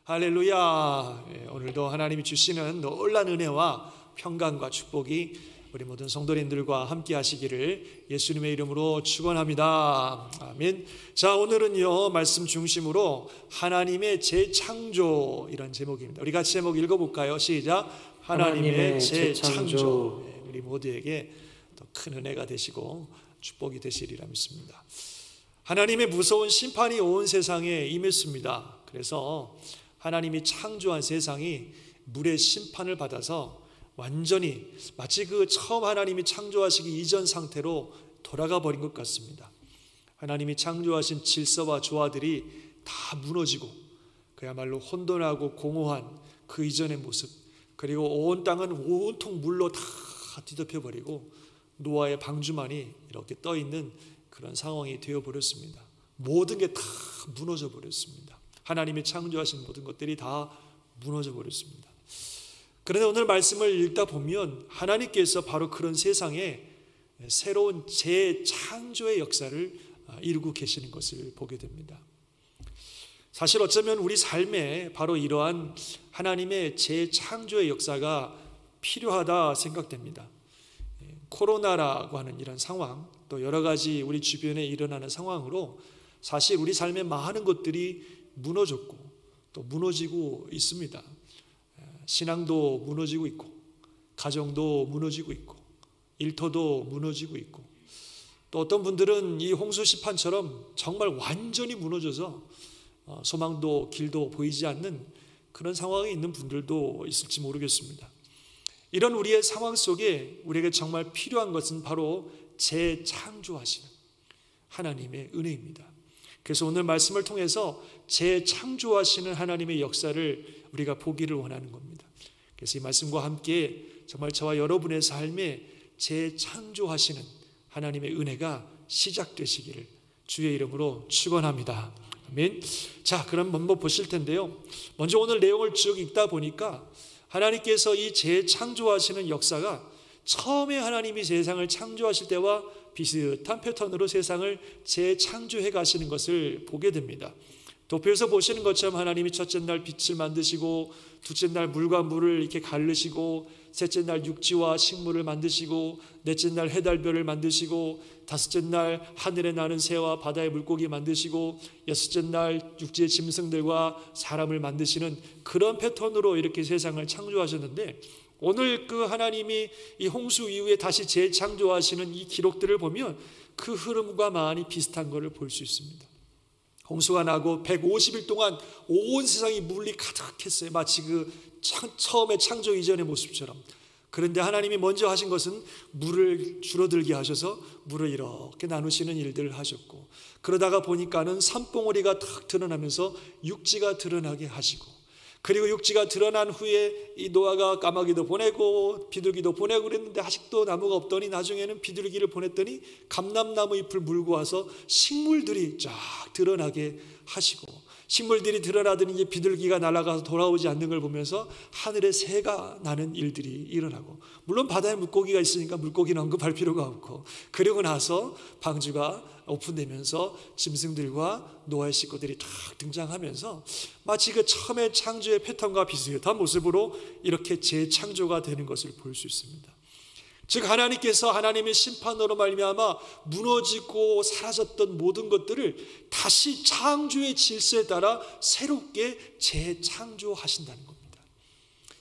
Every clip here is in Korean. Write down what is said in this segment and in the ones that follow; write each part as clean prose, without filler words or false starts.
할렐루야. 오늘도 하나님이 주시는 놀라운 은혜와 평강과 축복이 우리 모든 성도님들과 함께 하시기를 예수님의 이름으로 축원합니다. 아멘. 자, 오늘은요 말씀 중심으로 하나님의 재창조, 이런 제목입니다. 우리 같이 제목 읽어볼까요? 시작. 하나님의 재창조. 우리 모두에게 더 큰 은혜가 되시고 축복이 되시리라 믿습니다. 하나님의 무서운 심판이 온 세상에 임했습니다. 그래서 하나님이 창조한 세상이 물의 심판을 받아서 완전히 마치 그 처음 하나님이 창조하시기 이전 상태로 돌아가 버린 것 같습니다. 하나님이 창조하신 질서와 조화들이 다 무너지고 그야말로 혼돈하고 공허한 그 이전의 모습, 그리고 온 땅은 온통 물로 다 뒤덮여 버리고 노아의 방주만이 이렇게 떠 있는 그런 상황이 되어버렸습니다. 모든 게 다 무너져 버렸습니다. 하나님이 창조하신 모든 것들이 다 무너져 버렸습니다. 그런데 오늘 말씀을 읽다 보면 하나님께서 바로 그런 세상에 새로운 재창조의 역사를 이루고 계시는 것을 보게 됩니다. 사실 어쩌면 우리 삶에 바로 이러한 하나님의 재창조의 역사가 필요하다 생각됩니다. 코로나라고 하는 이런 상황, 또 여러 가지 우리 주변에 일어나는 상황으로 사실 우리 삶의 많은 것들이 무너졌고 또 무너지고 있습니다. 신앙도 무너지고 있고, 가정도 무너지고 있고, 일터도 무너지고 있고, 또 어떤 분들은 이 홍수 시판처럼 정말 완전히 무너져서 소망도 길도 보이지 않는 그런 상황에 있는 분들도 있을지 모르겠습니다. 이런 우리의 상황 속에 우리에게 정말 필요한 것은 바로 재창조하시는 하나님의 은혜입니다. 그래서 오늘 말씀을 통해서 재창조하시는 하나님의 역사를 우리가 보기를 원하는 겁니다. 그래서 이 말씀과 함께 정말 저와 여러분의 삶에 재창조하시는 하나님의 은혜가 시작되시기를 주의 이름으로 축원합니다. 아멘. 자, 그럼 한번 보실 텐데요. 먼저 오늘 내용을 쭉 읽다 보니까 하나님께서 이 재창조하시는 역사가 처음에 하나님이 세상을 창조하실 때와 비슷한 패턴으로 세상을 재창조해 가시는 것을 보게 됩니다. 도표에서 보시는 것처럼 하나님이 첫째 날 빛을 만드시고, 둘째 날 물과 물을 이렇게 가르시고, 셋째 날 육지와 식물을 만드시고, 넷째 날 해달별을 만드시고, 다섯째 날 하늘에 나는 새와 바다의 물고기 만드시고, 여섯째 날 육지의 짐승들과 사람을 만드시는 그런 패턴으로 이렇게 세상을 창조하셨는데, 오늘 그 하나님이 이 홍수 이후에 다시 재창조하시는 이 기록들을 보면 그 흐름과 많이 비슷한 것을 볼 수 있습니다. 홍수가 나고 150일 동안 온 세상이 물이 가득했어요. 마치 그 처음에 창조 이전의 모습처럼. 그런데 하나님이 먼저 하신 것은 물을 줄어들게 하셔서 물을 이렇게 나누시는 일들을 하셨고, 그러다가 보니까는 산봉우리가 탁 드러나면서 육지가 드러나게 하시고, 그리고 육지가 드러난 후에 이 노아가 까마귀도 보내고 비둘기도 보내고 그랬는데 아직도 나무가 없더니 나중에는 비둘기를 보냈더니 감람나무 잎을 물고 와서 식물들이 쫙 드러나게 하시고, 식물들이 드러나더니 이제 비둘기가 날아가서 돌아오지 않는 걸 보면서 하늘에 새가 나는 일들이 일어나고, 물론 바다에 물고기가 있으니까 물고기는 언급할 필요가 없고, 그리고 나서 방주가 오픈되면서 짐승들과 노아의 식구들이 탁 등장하면서 마치 그 처음에 창조의 패턴과 비슷한 모습으로 이렇게 재창조가 되는 것을 볼 수 있습니다. 즉 하나님께서 하나님의 심판으로 말미암아 무너지고 사라졌던 모든 것들을 다시 창조의 질서에 따라 새롭게 재창조하신다는 겁니다.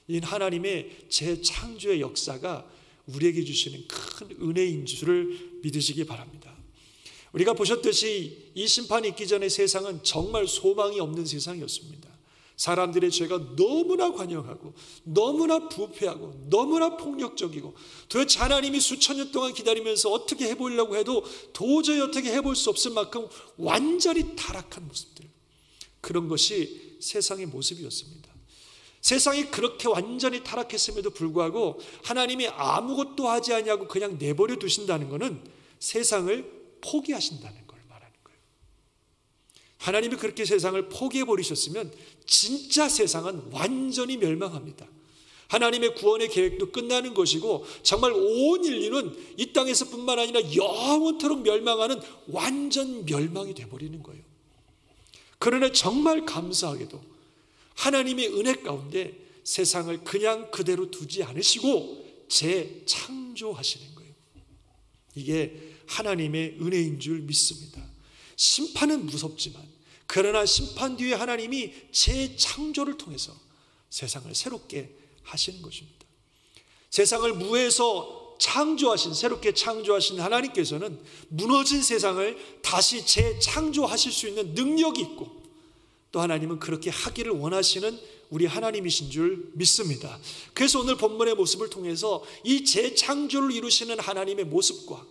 이 하나님의 재창조의 역사가 우리에게 주시는 큰 은혜인 줄을 믿으시기 바랍니다. 우리가 보셨듯이 이 심판이 있기 전에 세상은 정말 소망이 없는 세상이었습니다. 사람들의 죄가 너무나 관영하고 너무나 부패하고 너무나 폭력적이고, 도대체 하나님이 수천 년 동안 기다리면서 어떻게 해보려고 해도 도저히 어떻게 해볼 수 없을 만큼 완전히 타락한 모습들, 그런 것이 세상의 모습이었습니다. 세상이 그렇게 완전히 타락했음에도 불구하고 하나님이 아무것도 하지 않냐고 그냥 내버려 두신다는 것은 세상을 포기하신다는 걸 말하는 거예요. 하나님이 그렇게 세상을 포기해버리셨으면 진짜 세상은 완전히 멸망합니다. 하나님의 구원의 계획도 끝나는 것이고, 정말 온 인류는 이 땅에서 뿐만 아니라 영원토록 멸망하는 완전 멸망이 되어버리는 거예요. 그러나 정말 감사하게도 하나님의 은혜 가운데 세상을 그냥 그대로 두지 않으시고 재창조하시는 거예요. 이게 하나님의 은혜인 줄 믿습니다. 심판은 무섭지만 그러나 심판 뒤에 하나님이 재창조를 통해서 세상을 새롭게 하시는 것입니다. 세상을 무에서 창조하신, 새롭게 창조하신 하나님께서는 무너진 세상을 다시 재창조하실 수 있는 능력이 있고, 또 하나님은 그렇게 하기를 원하시는 우리 하나님이신 줄 믿습니다. 그래서 오늘 본문의 모습을 통해서 이 재창조를 이루시는 하나님의 모습과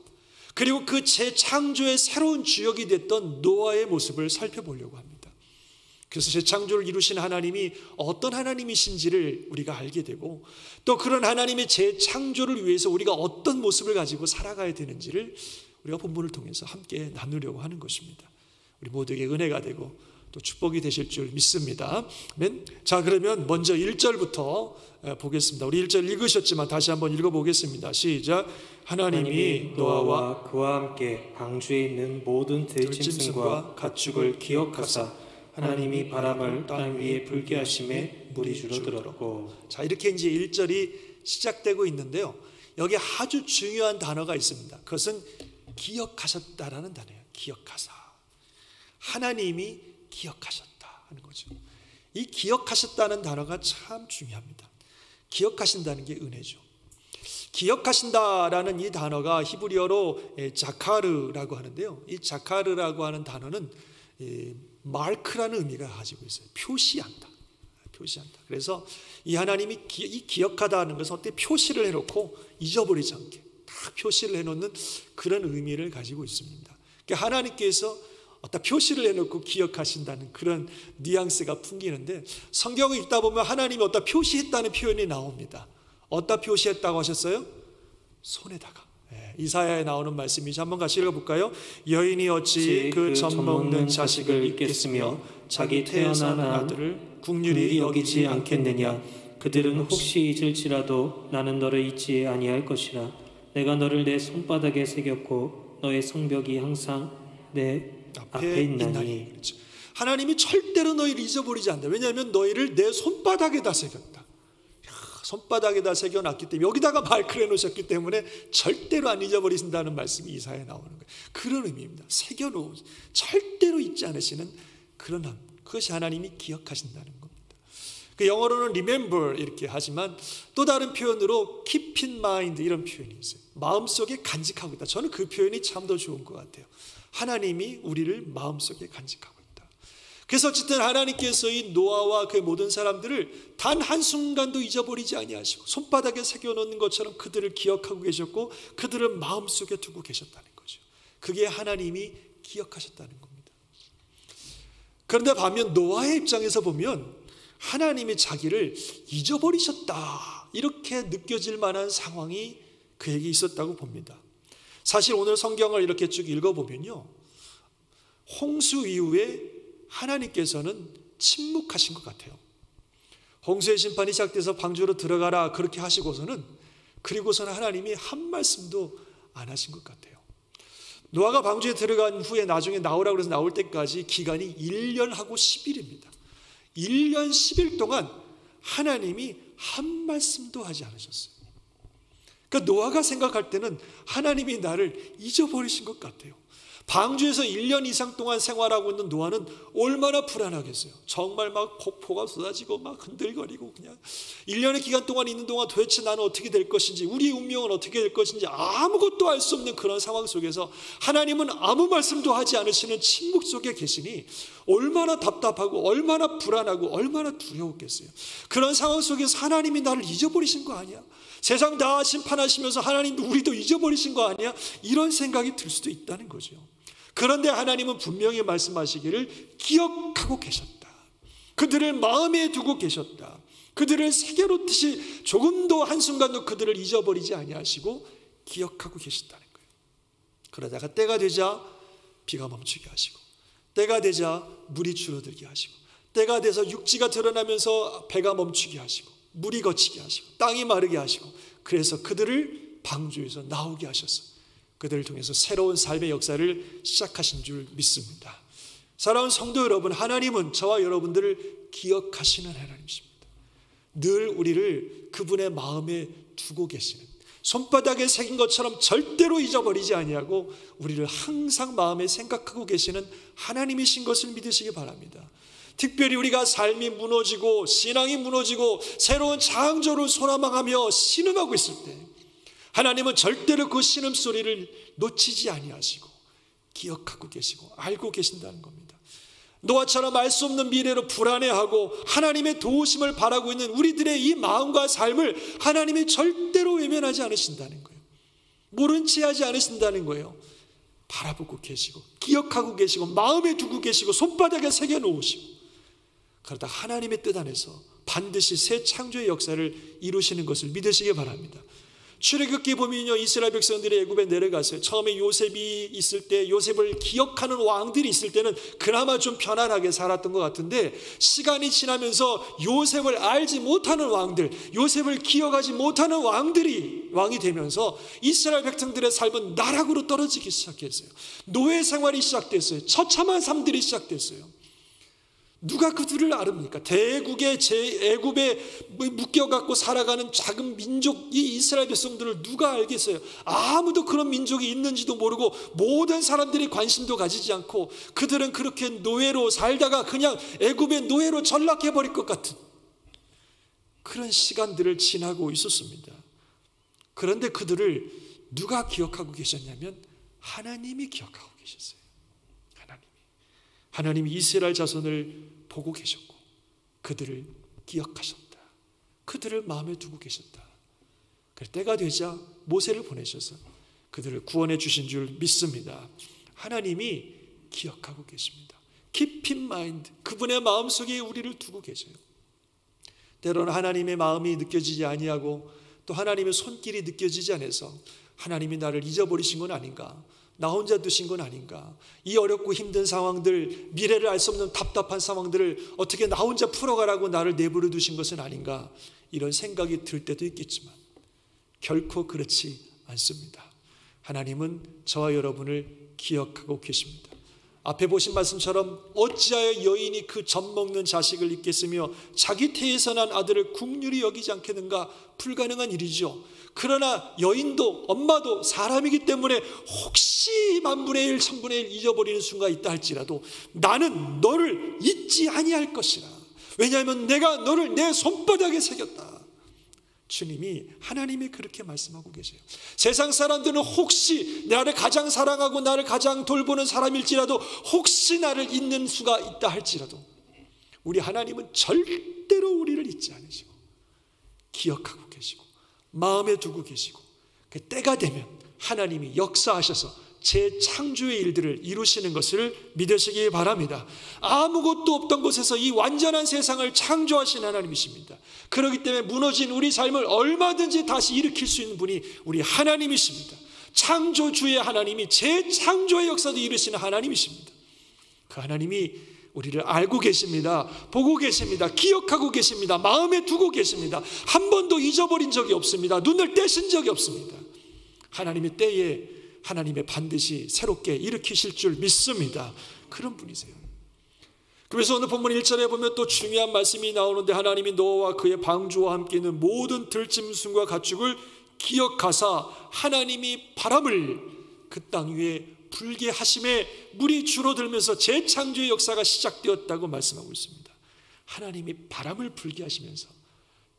그리고 그 재창조의 새로운 주역이 됐던 노아의 모습을 살펴보려고 합니다. 그래서 재창조를 이루신 하나님이 어떤 하나님이신지를 우리가 알게 되고, 또 그런 하나님의 재창조를 위해서 우리가 어떤 모습을 가지고 살아가야 되는지를 우리가 본문을 통해서 함께 나누려고 하는 것입니다. 우리 모두에게 은혜가 되고 또 축복이 되실 줄 믿습니다. 아멘. 자, 그러면 먼저 1절부터 보겠습니다. 우리 1절 읽으셨지만 다시 한번 읽어보겠습니다. 시작. 하나님이 노아와 그와 함께 방주에 있는 모든 들짐승과 가축을 기억하사 하나님이 바람을 땅 위에 불게 하심에 물이 줄어들었고. 자, 이렇게 이제 1절이 시작되고 있는데요, 여기 아주 중요한 단어가 있습니다. 그것은 기억하셨다라는 단어예요. 기억하사. 하나님이 기억하셨다 하는 거죠. 이 기억하셨다는 단어가 참 중요합니다. 기억하신다는 게 은혜죠. 기억하신다라는 이 단어가 히브리어로 자카르라고 하는데요, 이 자카르라고 하는 단어는 마크라는 의미가 가지고 있어요. 표시한다. 표시한다. 그래서 이 하나님이 이 기억하다는 것은 어떻게 표시를 해놓고 잊어버리지 않게 딱 표시를 해놓는 그런 의미를 가지고 있습니다. 그러니까 하나님께서 어떤 표시를 해놓고 기억하신다는 그런 뉘앙스가 풍기는데, 성경을 읽다 보면 하나님이 어떤 표시했다는 표현이 나옵니다. 어디다 표시했다고 하셨어요? 손에다가. 이사야에 나오는 말씀이죠. 한번 같이 읽어볼까요? 여인이 어찌 그 젖 먹는 자식을 잊겠으며 자기 태어난 아들을 국률이 여기지 않겠느냐. 그들은 혹시 잊을지라도 나는 너를 잊지 아니할 것이라. 내가 너를 내 손바닥에 새겼고 너의 성벽이 항상 내 앞에 있나니. 그렇죠. 하나님이 절대로 너희를 잊어버리지 않는다. 왜냐하면 너희를 내 손바닥에다 새겼다. 손바닥에다 새겨놨기 때문에, 여기다가 마크를 해놓으셨기 때문에 절대로 안 잊어버리신다는 말씀이 이사야에 나오는 거예요. 그런 의미입니다. 새겨놓은, 절대로 잊지 않으시는 그런, 그것이 하나님이 기억하신다는 겁니다. 그 영어로는 remember 이렇게 하지만 또 다른 표현으로 keep in mind 이런 표현이 있어요. 마음속에 간직하고 있다. 저는 그 표현이 참 더 좋은 것 같아요. 하나님이 우리를 마음속에 간직하고 있다. 그래서 어쨌든 하나님께서 이 노아와 그 모든 사람들을 단 한순간도 잊어버리지 아니하시고 손바닥에 새겨놓는 것처럼 그들을 기억하고 계셨고 그들을 마음속에 두고 계셨다는 거죠. 그게 하나님이 기억하셨다는 겁니다. 그런데 반면 노아의 입장에서 보면 하나님이 자기를 잊어버리셨다 이렇게 느껴질 만한 상황이 그에게 있었다고 봅니다. 사실 오늘 성경을 이렇게 쭉 읽어보면요, 홍수 이후에 하나님께서는 침묵하신 것 같아요. 홍수의 심판이 시작돼서 방주로 들어가라 그렇게 하시고서는, 그리고서는 하나님이 한 말씀도 안 하신 것 같아요. 노아가 방주에 들어간 후에 나중에 나오라고 해서 나올 때까지 기간이 1년하고 10일입니다. 1년 10일 동안 하나님이 한 말씀도 하지 않으셨어요. 그러니까 노아가 생각할 때는 하나님이 나를 잊어버리신 것 같아요. 방주에서 1년 이상 동안 생활하고 있는 노아는 얼마나 불안하겠어요. 정말 막 폭포가 쏟아지고 막 흔들거리고, 그냥 1년의 기간 동안 있는 동안 도대체 나는 어떻게 될 것인지, 우리의 운명은 어떻게 될 것인지 아무것도 알 수 없는 그런 상황 속에서 하나님은 아무 말씀도 하지 않으시는 침묵 속에 계시니 얼마나 답답하고 얼마나 불안하고 얼마나 두려웠겠어요. 그런 상황 속에서 하나님이 나를 잊어버리신 거 아니야? 세상 다 심판하시면서 하나님도 우리도 잊어버리신 거 아니야? 이런 생각이 들 수도 있다는 거죠. 그런데 하나님은 분명히 말씀하시기를 기억하고 계셨다. 그들을 마음에 두고 계셨다. 그들을 새겨놓듯이 조금도 한순간도 그들을 잊어버리지 아니하시고 기억하고 계셨다는 거예요. 그러다가 때가 되자 비가 멈추게 하시고, 때가 되자 물이 줄어들게 하시고, 때가 돼서 육지가 드러나면서 배가 멈추게 하시고, 물이 거치게 하시고, 땅이 마르게 하시고, 그래서 그들을 방주에서 나오게 하셔서 그들을 통해서 새로운 삶의 역사를 시작하신 줄 믿습니다. 사랑하는 성도 여러분, 하나님은 저와 여러분들을 기억하시는 하나님이십니다. 늘 우리를 그분의 마음에 두고 계시는, 손바닥에 새긴 것처럼 절대로 잊어버리지 아니하고 우리를 항상 마음에 생각하고 계시는 하나님이신 것을 믿으시기 바랍니다. 특별히 우리가 삶이 무너지고 신앙이 무너지고 새로운 창조를 소망하며 신음하고 있을 때 하나님은 절대로 그 신음소리를 놓치지 아니하시고 기억하고 계시고 알고 계신다는 겁니다. 노아처럼 알 수 없는 미래로 불안해하고 하나님의 도우심을 바라고 있는 우리들의 이 마음과 삶을 하나님이 절대로 외면하지 않으신다는 거예요. 모른 채 하지 않으신다는 거예요. 바라보고 계시고 기억하고 계시고 마음에 두고 계시고 손바닥에 새겨 놓으시고, 그러다 하나님의 뜻 안에서 반드시 새 창조의 역사를 이루시는 것을 믿으시기 바랍니다. 출애굽기에 보면요, 이스라엘 백성들이 애굽에 내려가서요, 처음에 요셉이 있을 때 요셉을 기억하는 왕들이 있을 때는 그나마 좀 편안하게 살았던 것 같은데, 시간이 지나면서 요셉을 알지 못하는 왕들, 요셉을 기억하지 못하는 왕들이 왕이 되면서 이스라엘 백성들의 삶은 나락으로 떨어지기 시작했어요. 노예 생활이 시작됐어요. 처참한 삶들이 시작됐어요. 누가 그들을 아릅니까? 대국의 애굽에 묶여갖고 살아가는 작은 민족, 이 이스라엘 백성들을 누가 알겠어요? 아무도 그런 민족이 있는지도 모르고 모든 사람들이 관심도 가지지 않고 그들은 그렇게 노예로 살다가 그냥 애굽의 노예로 전락해버릴 것 같은 그런 시간들을 지나고 있었습니다. 그런데 그들을 누가 기억하고 계셨냐면 하나님이 기억하고 계셨어요. 하나님이 이스라엘 자손을 보고 계셨고 그들을 기억하셨다. 그들을 마음에 두고 계셨다. 그 때가 되자 모세를 보내셔서 그들을 구원해 주신 줄 믿습니다. 하나님이 기억하고 계십니다. Keep in mind, 그분의 마음속에 우리를 두고 계셔요. 때로는 하나님의 마음이 느껴지지 아니하고 또 하나님의 손길이 느껴지지 않아서 하나님이 나를 잊어버리신 건 아닌가, 나 혼자 두신 건 아닌가, 이 어렵고 힘든 상황들, 미래를 알 수 없는 답답한 상황들을 어떻게 나 혼자 풀어가라고 나를 내버려 두신 것은 아닌가, 이런 생각이 들 때도 있겠지만 결코 그렇지 않습니다. 하나님은 저와 여러분을 기억하고 계십니다. 앞에 보신 말씀처럼 어찌하여 여인이 그 젖 먹는 자식을 잊겠으며 자기 태에서 난 아들을 긍휼히 여기지 않겠는가? 불가능한 일이죠. 그러나 여인도 엄마도 사람이기 때문에 혹시 만분의 1, 천분의 1 잊어버리는 순간이 있다 할지라도 나는 너를 잊지 아니할 것이라. 왜냐하면 내가 너를 내 손바닥에 새겼다. 주님이, 하나님이 그렇게 말씀하고 계세요. 세상 사람들은 혹시 나를 가장 사랑하고 나를 가장 돌보는 사람일지라도 혹시 나를 잊는 수가 있다 할지라도 우리 하나님은 절대로 우리를 잊지 않으시고 기억하고 계시고 마음에 두고 계시고 그 때가 되면 하나님이 역사하셔서 재창조의 일들을 이루시는 것을 믿으시기 바랍니다. 아무것도 없던 곳에서 이 완전한 세상을 창조하신 하나님이십니다. 그렇기 때문에 무너진 우리 삶을 얼마든지 다시 일으킬 수 있는 분이 우리 하나님이십니다. 창조주의 하나님이 재창조의 역사도 이루시는 하나님이십니다. 그 하나님이 우리를 알고 계십니다. 보고 계십니다. 기억하고 계십니다. 마음에 두고 계십니다. 한 번도 잊어버린 적이 없습니다. 눈을 떼신 적이 없습니다. 하나님의 때에 하나님의 반드시 새롭게 일으키실 줄 믿습니다. 그런 분이세요. 그래서 오늘 본문 1절에 보면 또 중요한 말씀이 나오는데, 하나님이 노아와 그의 방주와 함께 있는 모든 들짐승과 가축을 기억하사 하나님이 바람을 그 땅 위에 불게 하심에 물이 줄어들면서 재창조의 역사가 시작되었다고 말씀하고 있습니다. 하나님이 바람을 불게 하시면서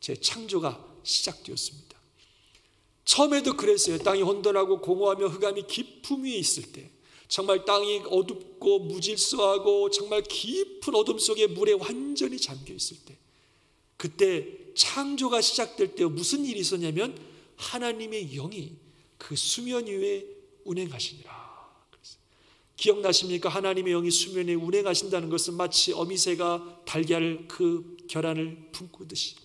재창조가 시작되었습니다. 처음에도 그랬어요. 땅이 혼돈하고 공허하며 흑암이 깊음 위에 있을 때, 정말 땅이 어둡고 무질서하고 정말 깊은 어둠 속에 물에 완전히 잠겨 있을 때, 그때 창조가 시작될 때 무슨 일이 있었냐면 하나님의 영이 그 수면 위에 운행하시니라. 기억나십니까? 하나님의 영이 수면에 운행하신다는 것은 마치 어미새가 달걀 그 결안을 품고듯이,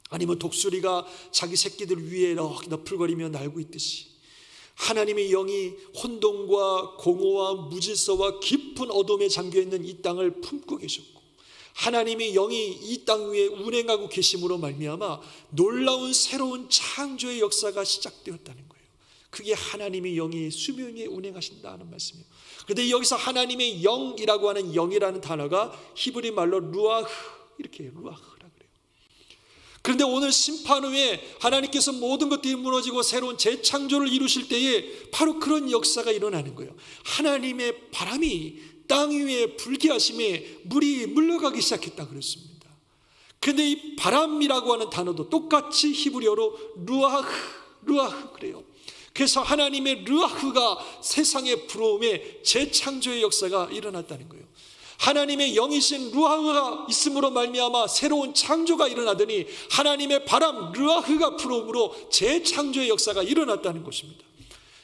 아니면 독수리가 자기 새끼들 위에 너풀거리며 날고 있듯이 하나님의 영이 혼돈과 공허와 무질서와 깊은 어둠에 잠겨있는 이 땅을 품고 계셨고, 하나님의 영이 이 땅 위에 운행하고 계심으로 말미암아 놀라운 새로운 창조의 역사가 시작되었다는 거예요. 그게 하나님의 영이 수명에 운행하신다는 말씀이에요. 그런데 여기서 하나님의 영이라고 하는 영이라는 단어가 히브리 말로 루아흐, 이렇게 루아흐라 그래요. 그런데 오늘 심판 후에 하나님께서 모든 것들이 무너지고 새로운 재창조를 이루실 때에 바로 그런 역사가 일어나는 거예요. 하나님의 바람이 땅 위에 불게 하심에 물이 물러가기 시작했다 그랬습니다. 그런데 이 바람이라고 하는 단어도 똑같이 히브리어로 루아흐 그래요. 그래서 하나님의 루아흐가 세상의 불어옴에 재창조의 역사가 일어났다는 거예요. 하나님의 영이신 루아흐가 있음으로 말미암아 새로운 창조가 일어나더니 하나님의 바람 루아흐가 불어옴으로 재창조의 역사가 일어났다는 것입니다.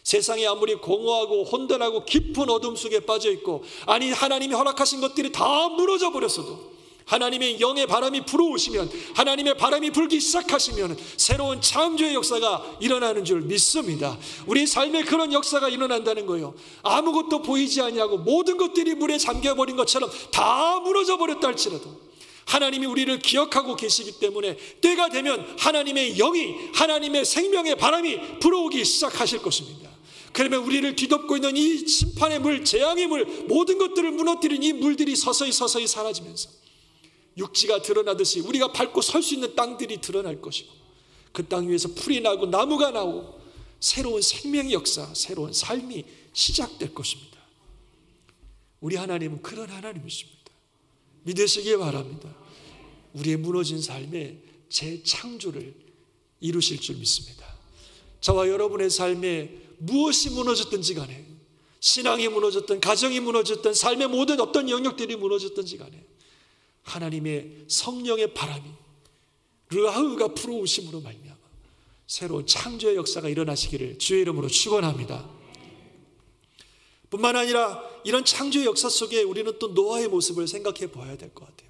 세상이 아무리 공허하고 혼돈하고 깊은 어둠 속에 빠져 있고, 아니 하나님이 허락하신 것들이 다 무너져 버렸어도 하나님의 영의 바람이 불어오시면, 하나님의 바람이 불기 시작하시면 새로운 창조의 역사가 일어나는 줄 믿습니다. 우리 삶에 그런 역사가 일어난다는 거예요. 아무것도 보이지 아니하고 모든 것들이 물에 잠겨버린 것처럼 다 무너져 버렸다 할지라도 하나님이 우리를 기억하고 계시기 때문에 때가 되면 하나님의 영이, 하나님의 생명의 바람이 불어오기 시작하실 것입니다. 그러면 우리를 뒤덮고 있는 이 심판의 물, 재앙의 물, 모든 것들을 무너뜨린 이 물들이 서서히 사라지면서 육지가 드러나듯이 우리가 밟고 설 수 있는 땅들이 드러날 것이고, 그 땅 위에서 풀이 나고 나무가 나오고 새로운 생명의 역사, 새로운 삶이 시작될 것입니다. 우리 하나님은 그런 하나님이십니다. 믿으시기 바랍니다. 우리의 무너진 삶에 재창조를 이루실 줄 믿습니다. 저와 여러분의 삶에 무엇이 무너졌든지 간에, 신앙이 무너졌든 가정이 무너졌든 삶의 모든 어떤 영역들이 무너졌든지 간에 하나님의 성령의 바람이 르하우가 불어오심으로 말미암아 새로운 창조의 역사가 일어나시기를 주의 이름으로 축원합니다. 뿐만 아니라 이런 창조의 역사 속에 우리는 또 노아의 모습을 생각해 보아야 될 것 같아요.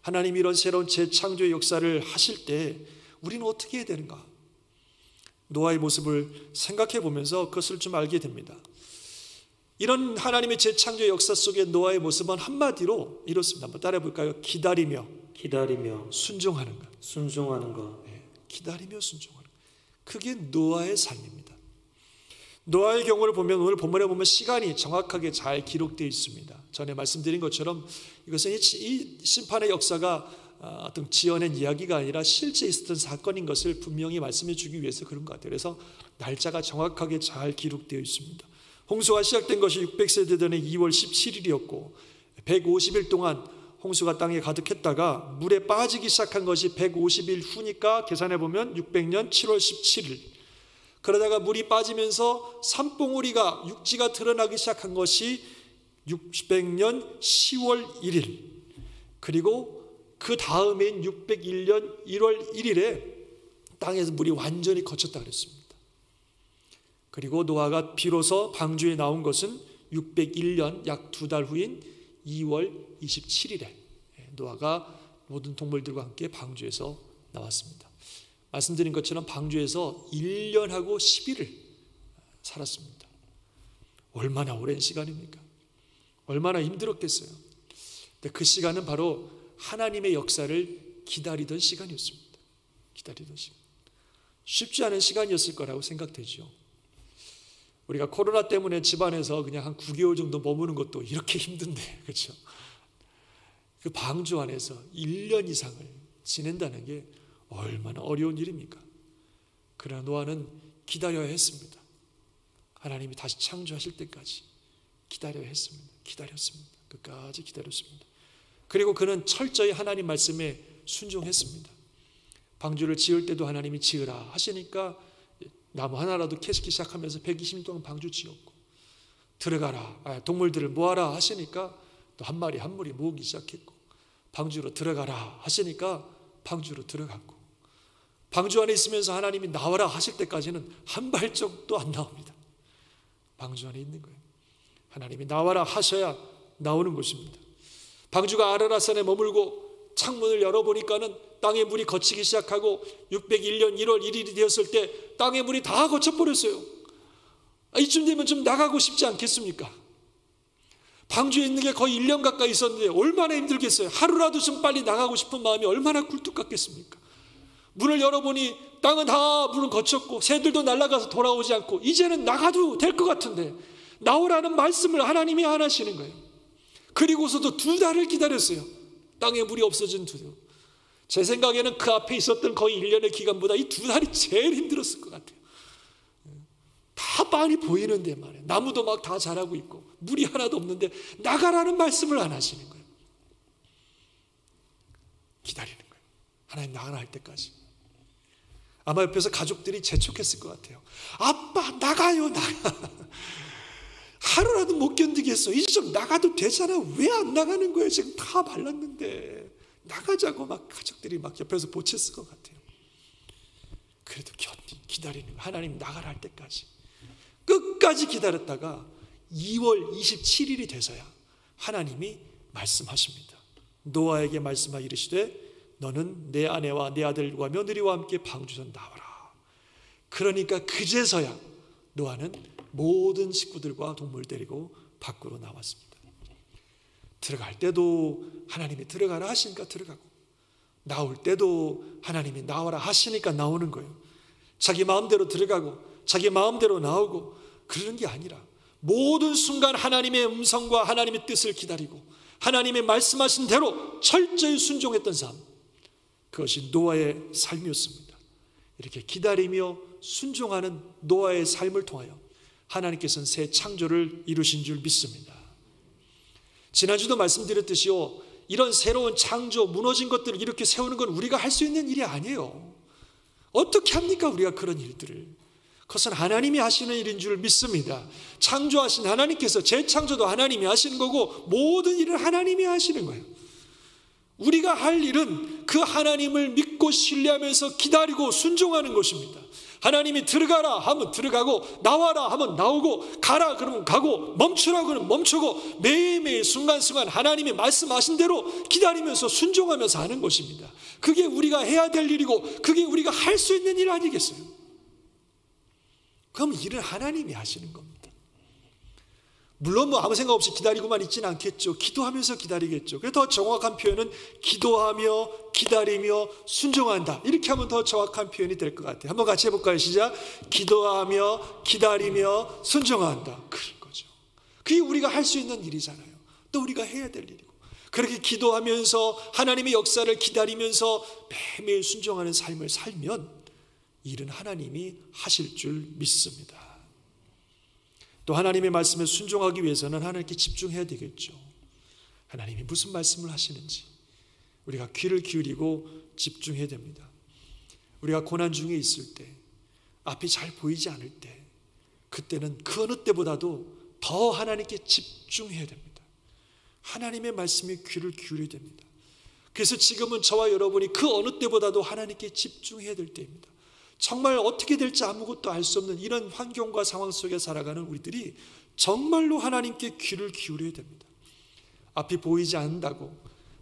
하나님이 이런 새로운 재창조의 역사를 하실 때 우리는 어떻게 해야 되는가? 노아의 모습을 생각해 보면서 그것을 좀 알게 됩니다. 이런 하나님의 재창조의 역사 속의 노아의 모습은 한마디로 이렇습니다. 한번 따라해 볼까요? 기다리며 순종하는 것. 네, 기다리며 순종하는 것. 그게 노아의 삶입니다. 노아의 경우를 보면 오늘 본문에 보면 시간이 정확하게 잘 기록되어 있습니다. 전에 말씀드린 것처럼 이것은 이 심판의 역사가 어떤 지어낸 이야기가 아니라 실제 있었던 사건인 것을 분명히 말씀해 주기 위해서 그런 것 같아요. 그래서 날짜가 정확하게 잘 기록되어 있습니다. 홍수가 시작된 것이 600세대 전에 2월 17일이었고 150일 동안 홍수가 땅에 가득했다가 물에 빠지기 시작한 것이 150일 후니까 계산해 보면 600년 7월 17일. 그러다가 물이 빠지면서 산봉우리가 육지가 드러나기 시작한 것이 600년 10월 1일. 그리고 그 다음엔 601년 1월 1일에 땅에서 물이 완전히 거쳤다 그랬습니다. 그리고 노아가 비로소 방주에 나온 것은 601년 약 2달 후인 2월 27일에 노아가 모든 동물들과 함께 방주에서 나왔습니다. 말씀드린 것처럼 방주에서 1년하고 10일을 살았습니다. 얼마나 오랜 시간입니까? 얼마나 힘들었겠어요. 근데 그 시간은 바로 하나님의 역사를 기다리던 시간이었습니다. 기다리던 시간. 쉽지 않은 시간이었을 거라고 생각되죠. 우리가 코로나 때문에 집안에서 그냥 한 9개월 정도 머무는 것도 이렇게 힘든데, 그렇죠? 그 방주 안에서 1년 이상을 지낸다는 게 얼마나 어려운 일입니까? 그러나 노아는 기다려야 했습니다. 하나님이 다시 창조하실 때까지 기다려야 했습니다. 기다렸습니다. 끝까지 기다렸습니다. 그리고 그는 철저히 하나님 말씀에 순종했습니다. 방주를 지을 때도 하나님이 지으라 하시니까 나무 하나라도 캐기 시작하면서 120년 동안 방주 지었고, 들어가라, 동물들을 모아라 하시니까 또 한 마리 한 무리 모으기 시작했고, 방주로 들어가라 하시니까 방주로 들어갔고, 방주 안에 있으면서 하나님이 나와라 하실 때까지는 한 발짝도 안 나옵니다. 방주 안에 있는 거예요. 하나님이 나와라 하셔야 나오는 것입니다. 방주가 아라랏산에 머물고 창문을 열어보니까는 땅에 물이 거치기 시작하고 601년 1월 1일이 되었을 때 땅에 물이 다 거쳐버렸어요. 이쯤 되면 좀 나가고 싶지 않겠습니까? 방주에 있는 게 거의 1년 가까이 있었는데 얼마나 힘들겠어요. 하루라도 좀 빨리 나가고 싶은 마음이 얼마나 굴뚝 같겠습니까? 문을 열어보니 땅은 다 물은 거쳤고 새들도 날아가서 돌아오지 않고 이제는 나가도 될 것 같은데 나오라는 말씀을 하나님이 안 하시는 거예요. 그리고서도 2달을 기다렸어요. 땅에 물이 없어진 2달. 제 생각에는 그 앞에 있었던 거의 1년의 기간보다 이 2달이 제일 힘들었을 것 같아요. 다 빤히 보이는데 말이에요. 나무도 막 다 자라고 있고 물이 하나도 없는데 나가라는 말씀을 안 하시는 거예요. 기다리는 거예요. 하나님 나가라 할 때까지. 아마 옆에서 가족들이 재촉했을 것 같아요. 아빠 나가요, 나가. 하루라도 못 견디겠어. 이제 좀 나가도 되잖아. 왜 안 나가는 거예요? 지금 다 말랐는데 나가자고 막 가족들이 막 옆에서 보챘을 것 같아요. 그래도 기다리는 거예요. 하나님 나가라 할 때까지. 끝까지 기다렸다가 2월 27일이 돼서야 하나님이 말씀하십니다. 노아에게 말씀하여 이르시되 너는 내 아내와 내 아들과 며느리와 함께 방주에서 나와라. 그러니까 그제서야 노아는 모든 식구들과 동물 데리고 밖으로 나왔습니다. 들어갈 때도 하나님이 들어가라 하시니까 들어가고 나올 때도 하나님이 나와라 하시니까 나오는 거예요. 자기 마음대로 들어가고 자기 마음대로 나오고 그러는 게 아니라 모든 순간 하나님의 음성과 하나님의 뜻을 기다리고 하나님의 말씀하신 대로 철저히 순종했던 삶, 그것이 노아의 삶이었습니다. 이렇게 기다리며 순종하는 노아의 삶을 통하여 하나님께서는 새 창조를 이루신 줄 믿습니다. 지난주도 말씀드렸듯이요, 이런 새로운 창조, 무너진 것들을 이렇게 세우는 건 우리가 할 수 있는 일이 아니에요. 어떻게 합니까? 우리가 그런 일들을. 그것은 하나님이 하시는 일인 줄 믿습니다. 창조하신 하나님께서, 재창조도 하나님이 하시는 거고 모든 일을 하나님이 하시는 거예요. 우리가 할 일은 그 하나님을 믿고 신뢰하면서 기다리고 순종하는 것입니다. 하나님이 들어가라 하면 들어가고 나와라 하면 나오고 가라 그러면 가고 멈추라 그러면 멈추고 매일매일 순간순간 하나님이 말씀하신 대로 기다리면서 순종하면서 하는 것입니다. 그게 우리가 해야 될 일이고 그게 우리가 할 수 있는 일 아니겠어요? 그럼 일은 하나님이 하시는 겁니다. 물론 아무 생각 없이 기다리고만 있지는 않겠죠. 기도하면서 기다리겠죠. 그래서 더 정확한 표현은 기도하며 기다리며 순종한다, 이렇게 하면 더 정확한 표현이 될 것 같아요. 한번 같이 해볼까요? 시작. 기도하며 기다리며 순종한다, 그런 거죠. 그게 우리가 할 수 있는 일이잖아요. 또 우리가 해야 될 일이고, 그렇게 기도하면서 하나님의 역사를 기다리면서 매일매일 순종하는 삶을 살면 일은 하나님이 하실 줄 믿습니다. 또 하나님의 말씀에 순종하기 위해서는 하나님께 집중해야 되겠죠. 하나님이 무슨 말씀을 하시는지 우리가 귀를 기울이고 집중해야 됩니다. 우리가 고난 중에 있을 때, 앞이 잘 보이지 않을 때, 그때는 그 어느 때보다도 더 하나님께 집중해야 됩니다. 하나님의 말씀에 귀를 기울여야 됩니다. 그래서 지금은 저와 여러분이 그 어느 때보다도 하나님께 집중해야 될 때입니다. 정말 어떻게 될지 아무것도 알 수 없는 이런 환경과 상황 속에 살아가는 우리들이 정말로 하나님께 귀를 기울여야 됩니다. 앞이 보이지 않는다고,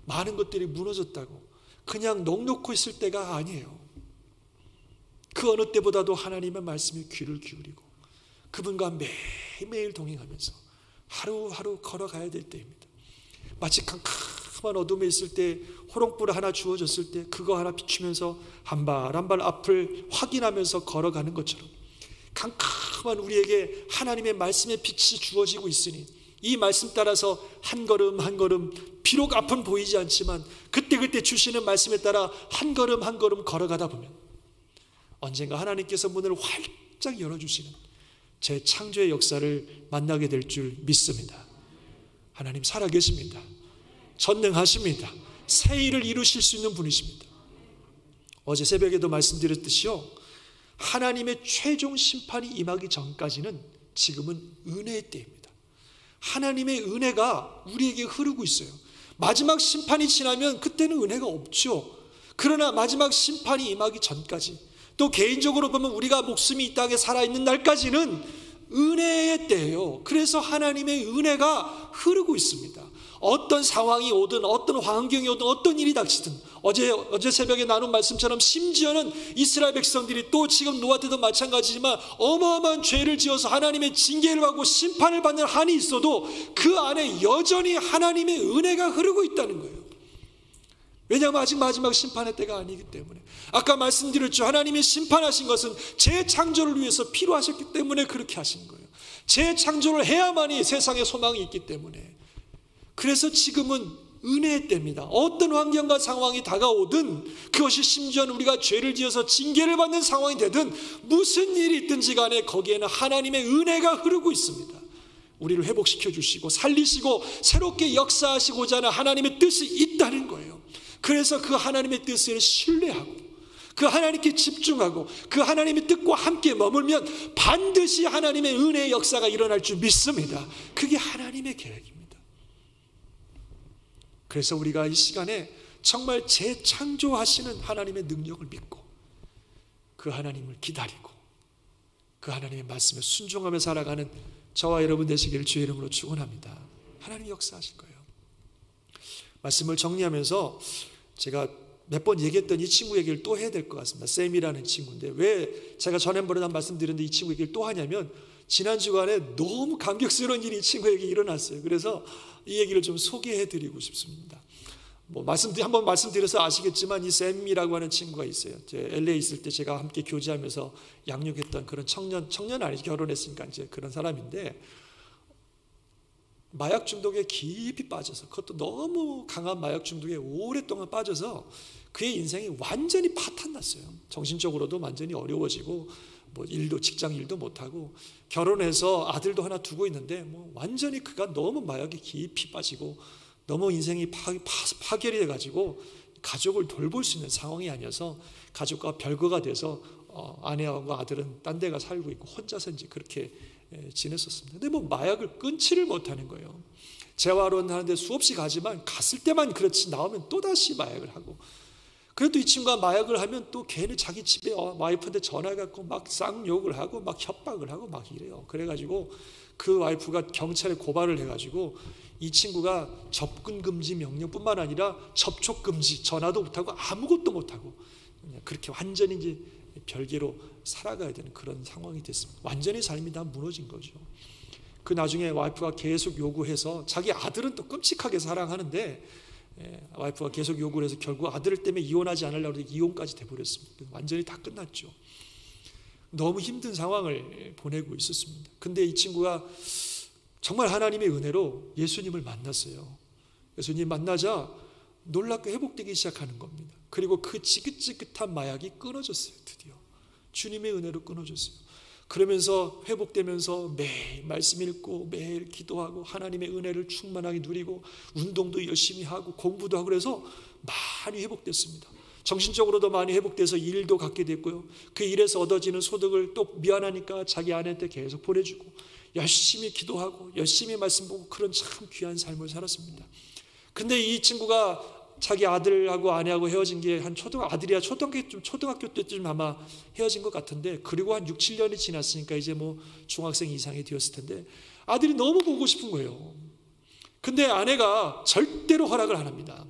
많은 것들이 무너졌다고 그냥 넋놓고 있을 때가 아니에요. 그 어느 때보다도 하나님의 말씀에 귀를 기울이고 그분과 매일매일 동행하면서 하루하루 걸어가야 될 때입니다. 마치 캄캄한 어둠에 있을 때 호롱불 하나 주어졌을 때 그거 하나 비추면서 한 발 한 발 앞을 확인하면서 걸어가는 것처럼 캄캄한 우리에게 하나님의 말씀의 빛이 주어지고 있으니 이 말씀 따라서 한 걸음 한 걸음, 비록 앞은 보이지 않지만 그때그때 주시는 말씀에 따라 한 걸음 한 걸음 걸어가다 보면 언젠가 하나님께서 문을 활짝 열어주시는 제 창조의 역사를 만나게 될 줄 믿습니다. 하나님 살아계십니다. 전능하십니다. 새 일을 이루실 수 있는 분이십니다. 어제 새벽에도 말씀드렸듯이요, 하나님의 최종 심판이 임하기 전까지는 지금은 은혜의 때입니다. 하나님의 은혜가 우리에게 흐르고 있어요. 마지막 심판이 지나면 그때는 은혜가 없죠. 그러나 마지막 심판이 임하기 전까지, 또 개인적으로 보면 우리가 목숨이 이 땅에 살아있는 날까지는 은혜의 때예요. 그래서 하나님의 은혜가 흐르고 있습니다. 어떤 상황이 오든 어떤 환경이 오든 어떤 일이 닥치든, 어제 새벽에 나눈 말씀처럼 심지어는 이스라엘 백성들이 또 지금 노아 때도 마찬가지지만 어마어마한 죄를 지어서 하나님의 징계를 받고 심판을 받는 한이 있어도 그 안에 여전히 하나님의 은혜가 흐르고 있다는 거예요. 왜냐하면 아직 마지막 심판의 때가 아니기 때문에. 아까 말씀드렸죠. 하나님이 심판하신 것은 재창조를 위해서 필요하셨기 때문에 그렇게 하신 거예요. 재창조를 해야만이 세상에 소망이 있기 때문에. 그래서 지금은 은혜의 때입니다. 어떤 환경과 상황이 다가오든, 그것이 심지어는 우리가 죄를 지어서 징계를 받는 상황이 되든, 무슨 일이 있든지 간에 거기에는 하나님의 은혜가 흐르고 있습니다. 우리를 회복시켜 주시고 살리시고 새롭게 역사하시고자 하는 하나님의 뜻이 있다는 거예요. 그래서 그 하나님의 뜻을 신뢰하고 그 하나님께 집중하고 그 하나님의 뜻과 함께 머물면 반드시 하나님의 은혜의 역사가 일어날 줄 믿습니다. 그게 하나님의 계획입니다. 그래서 우리가 이 시간에 정말 재창조하시는 하나님의 능력을 믿고 그 하나님을 기다리고 그 하나님의 말씀에 순종하며 살아가는 저와 여러분 되시기를 주의 이름으로 축원합니다. 하나님이 역사하실 거예요. 말씀을 정리하면서 제가 몇 번 얘기했던 이 친구 얘기를 또 해야 될 것 같습니다. 샘이라는 친구인데, 왜 제가 전에번에 말씀드렸는데 이 친구 얘기를 또 하냐면, 지난 주간에 너무 감격스러운 일이 이 친구에게 일어났어요. 그래서 이 얘기를 좀 소개해드리고 싶습니다. 한번 말씀드려서 아시겠지만 이 샘이라고 하는 친구가 있어요. LA 있을 때 제가 함께 교제하면서 양육했던 그런 청년 아니죠. 결혼했으니까 이제 그런 사람인데, 마약 중독에 깊이 빠져서, 그것도 너무 강한 마약 중독에 오랫동안 빠져서 그의 인생이 완전히 파탄났어요. 정신적으로도 완전히 어려워지고, 직장 일도 못하고, 결혼해서 아들도 하나 두고 있는데, 완전히 그가 너무 마약에 깊이 빠지고, 너무 인생이 파결이 돼가지고 가족을 돌볼 수 있는 상황이 아니어서 가족과 별거가 돼서 아내하고 아들은 딴 데가 살고 있고 혼자서 이제 그렇게 지냈었습니다. 근데 마약을 끊지를 못하는 거예요. 재활원 하는데 수없이 가지만 갔을 때만 그렇지, 나오면 또다시 마약을 하고, 그래도 이 친구가 마약을 하면 또 걔는 자기 집에 와이프한테 전화해갖고 막 쌍욕을 하고 막 협박을 하고 막 이래요. 그래가지고 그 와이프가 경찰에 고발을 해가지고 이 친구가 접근 금지 명령뿐만 아니라 접촉 금지, 전화도 못하고 아무것도 못하고 그냥 그렇게 완전히 이제 별개로 살아가야 되는 그런 상황이 됐습니다. 완전히 삶이 다 무너진 거죠. 그 나중에 와이프가 계속 요구해서, 자기 아들은 또 끔찍하게 사랑하는데 와이프가 계속 요구를 해서 결국 아들 때문에 이혼하지 않으려고 해서 이혼까지 돼버렸습니다. 완전히 다 끝났죠. 너무 힘든 상황을 보내고 있었습니다. 근데 이 친구가 정말 하나님의 은혜로 예수님을 만났어요. 예수님 만나자 놀랍게 회복되기 시작하는 겁니다. 그리고 그 지긋지긋한 마약이 끊어졌어요. 드디어 주님의 은혜로 끊어졌어요. 그러면서 회복되면서 매일 말씀 읽고 매일 기도하고 하나님의 은혜를 충만하게 누리고 운동도 열심히 하고 공부도 하고 그래서 많이 회복됐습니다. 정신적으로도 많이 회복돼서 일도 갖게 됐고요. 그 일에서 얻어지는 소득을 또 미안하니까 자기 아내한테 계속 보내주고 열심히 기도하고 열심히 말씀 보고 그런 참 귀한 삶을 살았습니다. 근데 이 친구가 자기 아들하고 아내하고 헤어진 게 아들이야 초등학교 때쯤 아마 헤어진 것 같은데, 그리고 한 6, 7년이 지났으니까 이제 중학생 이상이 되었을 텐데 아들이 너무 보고 싶은 거예요. 근데 아내가 절대로 허락을 안 합니다.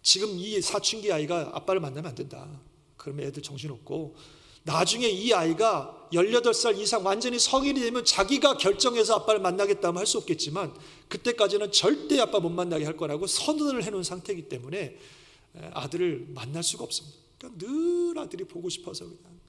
지금 이 사춘기 아이가 아빠를 만나면 안 된다. 그러면 애들 정신없고, 나중에 이 아이가 18살 이상 완전히 성인이 되면 자기가 결정해서 아빠를 만나겠다면 할 수 없겠지만 그때까지는 절대 아빠 못 만나게 할 거라고 선언을 해놓은 상태이기 때문에 아들을 만날 수가 없습니다. 그러니까 늘 아들이 보고 싶어서 그냥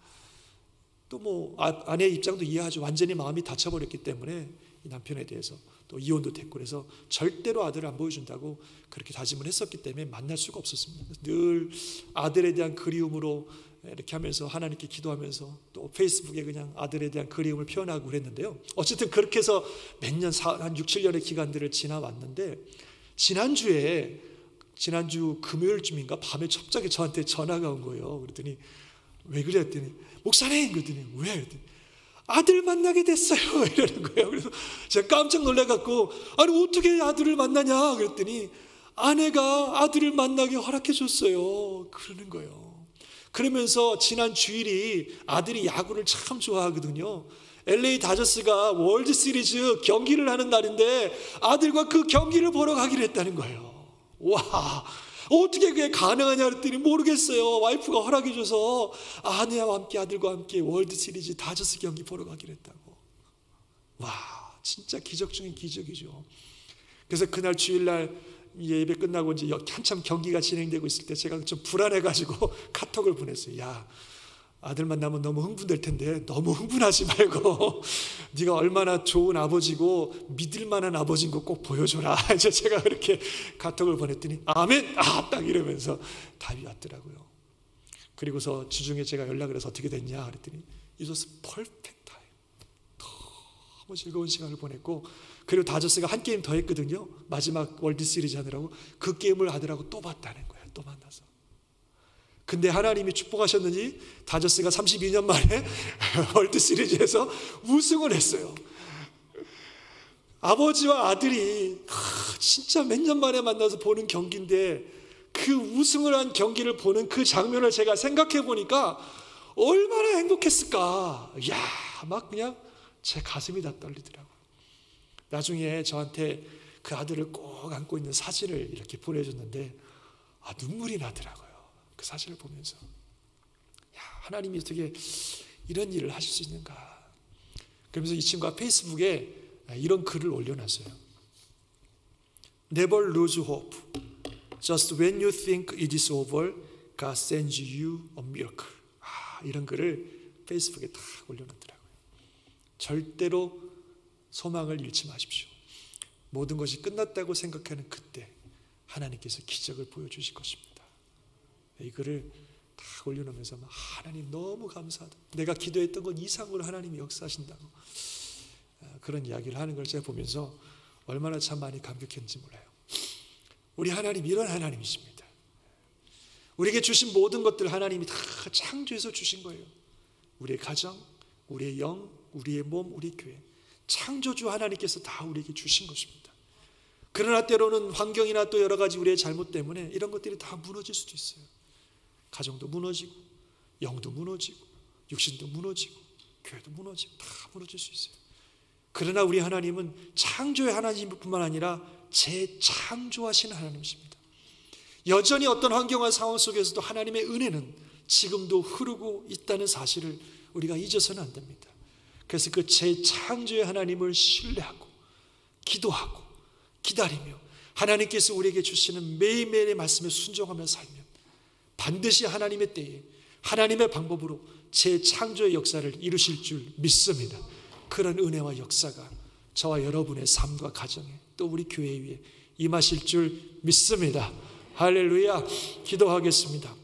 또 아내의 입장도 이해하죠. 완전히 마음이 닫혀버렸기 때문에 이 남편에 대해서 또 이혼도 됐고, 그래서 절대로 아들을 안 보여준다고 그렇게 다짐을 했었기 때문에 만날 수가 없었습니다. 늘 아들에 대한 그리움으로 이렇게 하면서 하나님께 기도하면서 또 페이스북에 그냥 아들에 대한 그리움을 표현하고 그랬는데요. 어쨌든 그렇게 해서 몇 년, 한 6, 7년의 기간들을 지나왔는데, 지난주 금요일쯤인가 밤에 갑자기 저한테 전화가 온 거예요. 그랬더니 왜 그래? 했더니 목사님! 그랬더니 왜? 그랬더니 아들 만나게 됐어요. 이러는 거예요. 그래서 제가 깜짝 놀라갖고, 아니 어떻게 아들을 만나냐? 그랬더니 아내가 아들을 만나게 허락해 줬어요. 그러는 거예요. 그러면서 지난 주일이 아들이 야구를 참 좋아하거든요. LA 다저스가 월드 시리즈 경기를 하는 날인데 아들과 그 경기를 보러 가기로 했다는 거예요. 와, 어떻게 그게 가능하냐 그랬더니 모르겠어요. 와이프가 허락해줘서 아내와 함께 아들과 함께 월드 시리즈 다저스 경기 보러 가기로 했다고. 와, 진짜 기적 중에 기적이죠. 그래서 그날 주일날 예배 끝나고 이제 한참 경기가 진행되고 있을 때 제가 좀 불안해가지고 카톡을 보냈어요. 야, 아들 만나면 너무 흥분될 텐데 너무 흥분하지 말고 네가 얼마나 좋은 아버지고 믿을 만한 아버지인 거 꼭 보여줘라. 이제 제가 그렇게 카톡을 보냈더니 아멘! 딱 이러면서 답이 왔더라고요. 그리고서 주중에 제가 연락을 해서 어떻게 됐냐 그랬더니 It was perfect time. 너무 즐거운 시간을 보냈고, 그리고 다저스가 한 게임 더 했거든요. 마지막 월드 시리즈 하느라고. 그 게임을 하더라고 또 봤다는 거예요. 또 만나서. 근데 하나님이 축복하셨는지 다저스가 32년 만에 월드 시리즈에서 우승을 했어요. 아버지와 아들이 진짜 몇 년 만에 만나서 보는 경기인데 그 우승을 한 경기를 보는 그 장면을 제가 생각해 보니까 얼마나 행복했을까. 이야, 막 그냥 제 가슴이 다 떨리더라고요. 나중에 저한테 그 아들을 꼭 안고 있는 사진을 이렇게 보내줬는데 눈물이 나더라고요. 그 사진을 보면서 야, 하나님이 어떻게 이런 일을 하실 수 있는가. 그러면서 이 친구가 페이스북에 이런 글을 올려놨어요. Never lose hope. Just when you think it is over, God sends you a miracle. 이런 글을 페이스북에 딱 올려놨더라고요. 절대로 소망을 잃지 마십시오. 모든 것이 끝났다고 생각하는 그때 하나님께서 기적을 보여주실 것입니다. 이 글을 딱 올려놓으면서 하나님 너무 감사하다. 내가 기도했던 것 이상으로 하나님이 역사하신다고 그런 이야기를 하는 걸 제가 보면서 얼마나 참 많이 감격했는지 몰라요. 우리 하나님 이런 하나님이십니다. 우리에게 주신 모든 것들 하나님이 다 창조해서 주신 거예요. 우리의 가정, 우리의 영, 우리의 몸, 우리 교회. 창조주 하나님께서 다 우리에게 주신 것입니다. 그러나 때로는 환경이나 또 여러 가지 우리의 잘못 때문에 이런 것들이 다 무너질 수도 있어요. 가정도 무너지고 영도 무너지고 육신도 무너지고 교회도 무너지고 다 무너질 수 있어요. 그러나 우리 하나님은 창조의 하나님뿐만 아니라 재창조하신 하나님이십니다. 여전히 어떤 환경과 상황 속에서도 하나님의 은혜는 지금도 흐르고 있다는 사실을 우리가 잊어서는 안 됩니다. 그래서 그 재창조의 하나님을 신뢰하고 기도하고 기다리며 하나님께서 우리에게 주시는 매일매일의 말씀에 순종하며 살면 반드시 하나님의 때에 하나님의 방법으로 재창조의 역사를 이루실 줄 믿습니다. 그런 은혜와 역사가 저와 여러분의 삶과 가정에 또 우리 교회 위에 임하실 줄 믿습니다. 할렐루야. 기도하겠습니다.